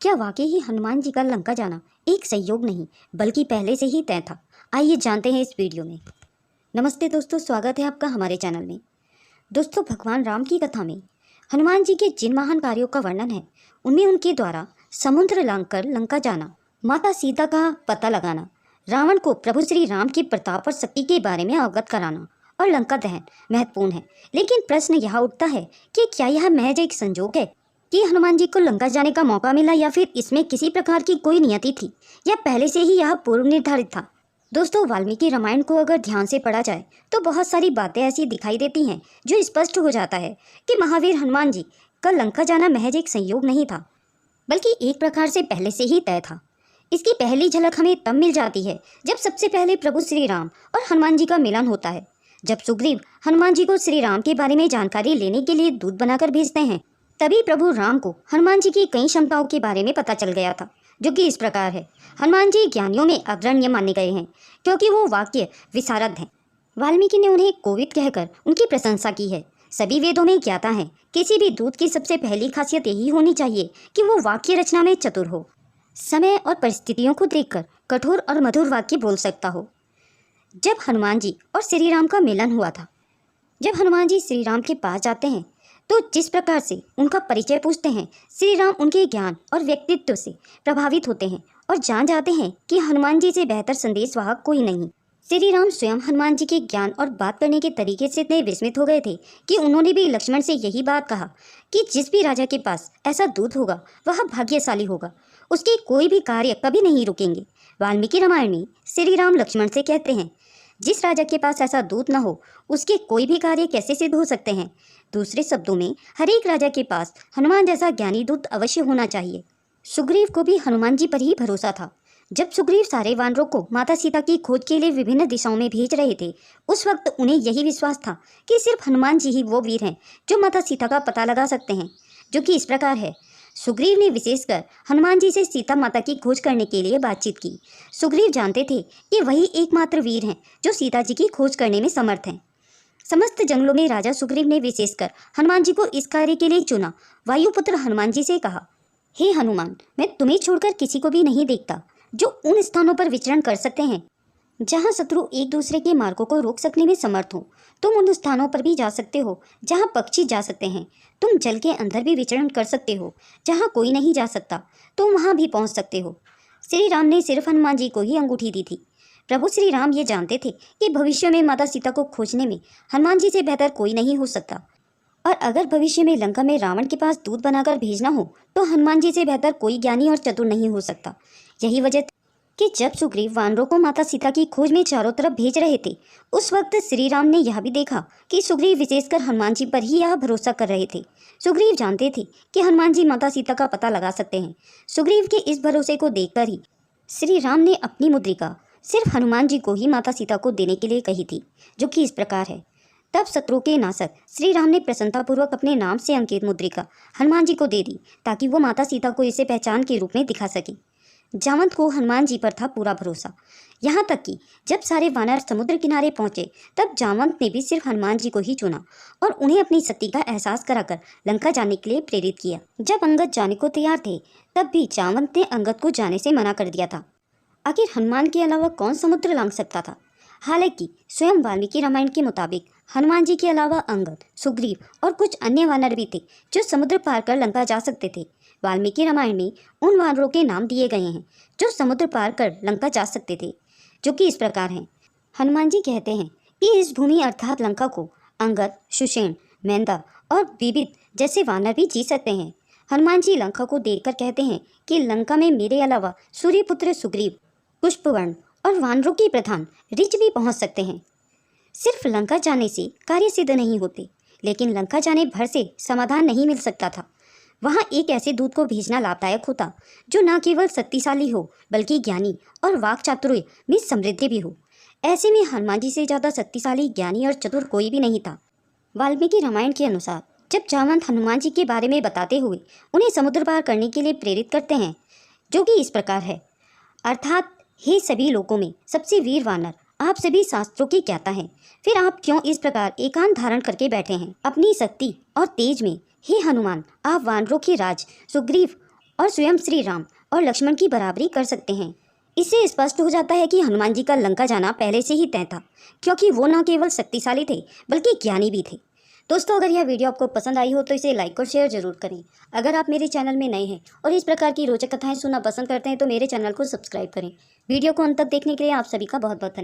क्या वाकई ही हनुमान जी का लंका जाना एक संयोग नहीं बल्कि पहले से ही तय था? आइए जानते हैं इस वीडियो में। नमस्ते दोस्तों, स्वागत है आपका हमारे चैनल में। दोस्तों, भगवान राम की कथा में हनुमान जी के जिन महान कार्यों का वर्णन है, उनमें उनके द्वारा समुद्र लांघकर लंका जाना, माता सीता का पता लगाना, रावण को प्रभु श्री राम की प्रताप और शक्ति के बारे में अवगत कराना और लंका दहन महत्वपूर्ण है। लेकिन प्रश्न यह उठता है कि क्या यह महज एक संजोग है कि हनुमान जी को लंका जाने का मौका मिला, या फिर इसमें किसी प्रकार की कोई नियति थी, या पहले से ही यह पूर्व निर्धारित था? दोस्तों, वाल्मीकि रामायण को अगर ध्यान से पढ़ा जाए तो बहुत सारी बातें ऐसी दिखाई देती हैं जो स्पष्ट हो जाता है कि महावीर हनुमान जी का लंका जाना महज एक संयोग नहीं था, बल्कि एक प्रकार से पहले से ही तय था। इसकी पहली झलक हमें तब मिल जाती है जब सबसे पहले प्रभु श्री राम और हनुमान जी का मिलन होता है। जब सुग्रीव हनुमान जी को श्री राम के बारे में जानकारी लेने के लिए दूत बनाकर भेजते हैं, तभी प्रभु राम को हनुमान जी की कई क्षमताओं के बारे में पता चल गया था, जो कि इस प्रकार है। हनुमान जी ज्ञानियों में अग्रण्य माने गए हैं क्योंकि वो वाक्य विशारद हैं। वाल्मीकि ने उन्हें कोविद कहकर उनकी प्रशंसा की है। सभी वेदों में ज्ञाता है, किसी भी दूत की सबसे पहली खासियत यही होनी चाहिए कि वो वाक्य रचना में चतुर हो, समय और परिस्थितियों को देखकर कठोर और मधुर वाक्य बोल सकता हो। जब हनुमान जी और श्री राम का मिलन हुआ था, जब हनुमान जी श्री राम के पास जाते हैं तो जिस प्रकार से उनका परिचय पूछते हैं, श्री राम उनके ज्ञान और व्यक्तित्व से प्रभावित होते हैं और जान जाते हैं कि हनुमान जी से बेहतर संदेशवाहक कोई नहीं। श्री राम स्वयं हनुमान जी के ज्ञान और बात करने के तरीके से इतने विस्मित हो गए थे कि उन्होंने भी लक्ष्मण से यही बात कहा कि जिस भी राजा के पास ऐसा दूत होगा वह भाग्यशाली होगा, उसके कोई भी कार्य कभी नहीं रुकेंगे। वाल्मीकि रामायण में श्री राम लक्ष्मण से कहते हैं, जिस राजा के पास ऐसा दूत न हो उसके कोई भी कार्य कैसे सिद्ध हो सकते हैं। दूसरे शब्दों में, हर एक राजा के पास हनुमान जैसा ज्ञानी दूत अवश्य होना चाहिए। सुग्रीव को भी हनुमान जी पर ही भरोसा था। जब सुग्रीव सारे वानरों को माता सीता की खोज के लिए विभिन्न दिशाओं में भेज रहे थे, उस वक्त उन्हें यही विश्वास था कि सिर्फ हनुमान जी ही वो वीर हैं जो माता सीता का पता लगा सकते हैं, जो कि इस प्रकार है। सुग्रीव ने विशेषकर हनुमान जी से सीता माता की खोज करने के लिए बातचीत की। सुग्रीव जानते थे कि वही एकमात्र वीर हैं जो सीता जी की खोज करने में समर्थ हैं। समस्त जंगलों में राजा सुग्रीव ने विशेषकर हनुमान जी को इस कार्य के लिए चुना। वायुपुत्र हनुमान जी से कहा, हे हनुमान, मैं तुम्हें छोड़कर किसी को भी नहीं देखता जो उन स्थानों पर विचरण कर सकते हैं जहां शत्रु एक दूसरे के मार्गों को रोक सकने में समर्थ हो। तुम उन स्थानों पर भी जा सकते हो जहां पक्षी जा सकते हैं। तुम जल के अंदर भी विचरण कर सकते हो, जहां कोई नहीं जा सकता तुम वहां भी पहुंच सकते हो। श्री राम ने सिर्फ हनुमान जी को ही अंगूठी दी थी। प्रभु श्री राम ये जानते थे कि भविष्य में माता सीता को खोजने में हनुमान जी से बेहतर कोई नहीं हो सकता, और अगर भविष्य में लंका में रावण के पास दूत बनाकर भेजना हो तो हनुमान जी से बेहतर कोई ज्ञानी और चतुर नहीं हो सकता। यही वजह थी कि जब सुग्रीव वानरों को माता सीता की खोज में चारों तरफ भेज रहे थे, उस वक्त श्री राम ने यह भी देखा कि सुग्रीव विशेषकर हनुमान जी पर ही यह भरोसा कर रहे थे। सुग्रीव जानते थे कि हनुमान जी माता सीता का पता लगा सकते हैं। सुग्रीव के इस भरोसे को देखकर ही श्री राम ने अपनी मुद्रिका सिर्फ हनुमान जी को ही माता सीता को देने के लिए कही थी, जो कि इस प्रकार है। तब शत्रु के नाशक श्री राम ने प्रसन्नतापूर्वक अपने नाम से अंकित मुद्रिका हनुमान जी को दे दी, ताकि वो माता सीता को इसे पहचान के रूप में दिखा सके। जावंत को हनुमान जी पर था पूरा भरोसा। यहाँ तक कि जब सारे वानर समुद्र किनारे पहुंचे, तब जावंत ने भी सिर्फ हनुमान जी को ही चुना और उन्हें अपनी शक्ति का एहसास कराकर लंका जाने के लिए प्रेरित किया। जब अंगद जाने को तैयार थे, तब भी जावंत ने अंगद को जाने से मना कर दिया था। आखिर हनुमान के अलावा कौन समुद्र लांघ सकता था? हालांकि स्वयं वाल्मीकि रामायण के मुताबिक हनुमान जी के अलावा अंगद, सुग्रीव और कुछ अन्य वानर भी थे जो समुद्र पार कर लंका जा सकते थे। वाल्मीकि रामायण में उन वानरों के नाम दिए गए हैं जो समुद्र पार कर लंका जा सकते थे, जो कि इस प्रकार हैं। हनुमान जी कहते हैं कि इस भूमि अर्थात लंका को अंगद, सुषेण, मेंदा और विविध जैसे वानर भी जी सकते हैं। हनुमान जी लंका को देखकर कहते हैं कि लंका में मेरे अलावा सूर्यपुत्र सुग्रीव, पुष्पवर्ण और वानरों के प्रधान ऋच भी पहुंच सकते हैं। सिर्फ लंका जाने से कार्य सिद्ध नहीं होते, लेकिन लंका जाने भर से समाधान नहीं मिल सकता था। वहां एक ऐसे दूत को भेजना लाभदायक होता जो न केवल शक्तिशाली हो बल्कि ज्ञानी और वाक चातुर्य में समृद्ध भी हो। ऐसे में हनुमान जी से ज़्यादा शक्तिशाली, ज्ञानी और चतुर कोई भी नहीं था। वाल्मीकि रामायण के अनुसार जब जावंत हनुमान जी के बारे में बताते हुए उन्हें समुद्र पार करने के लिए प्रेरित करते हैं, जो कि इस प्रकार है, अर्थात हे सभी लोगों में सबसे वीर वानर, आप सभी शास्त्रों के ज्ञाता हैं, फिर आप क्यों इस प्रकार एकांत धारण करके बैठे हैं अपनी शक्ति और तेज में? हे हनुमान, आप वानरों के राज सुग्रीव और स्वयं श्री राम और लक्ष्मण की बराबरी कर सकते हैं। इससे स्पष्ट हो जाता है कि हनुमान जी का लंका जाना पहले से ही तय था, क्योंकि वो न केवल शक्तिशाली थे बल्कि ज्ञानी भी थे। दोस्तों, अगर यह वीडियो आपको पसंद आई हो तो इसे लाइक और शेयर जरूर करें। अगर आप मेरे चैनल में नए हैं और इस प्रकार की रोचक कथाएं सुनना पसंद करते हैं तो मेरे चैनल को सब्सक्राइब करें। वीडियो को अंत तक देखने के लिए आप सभी का बहुत बहुत धन्यवाद।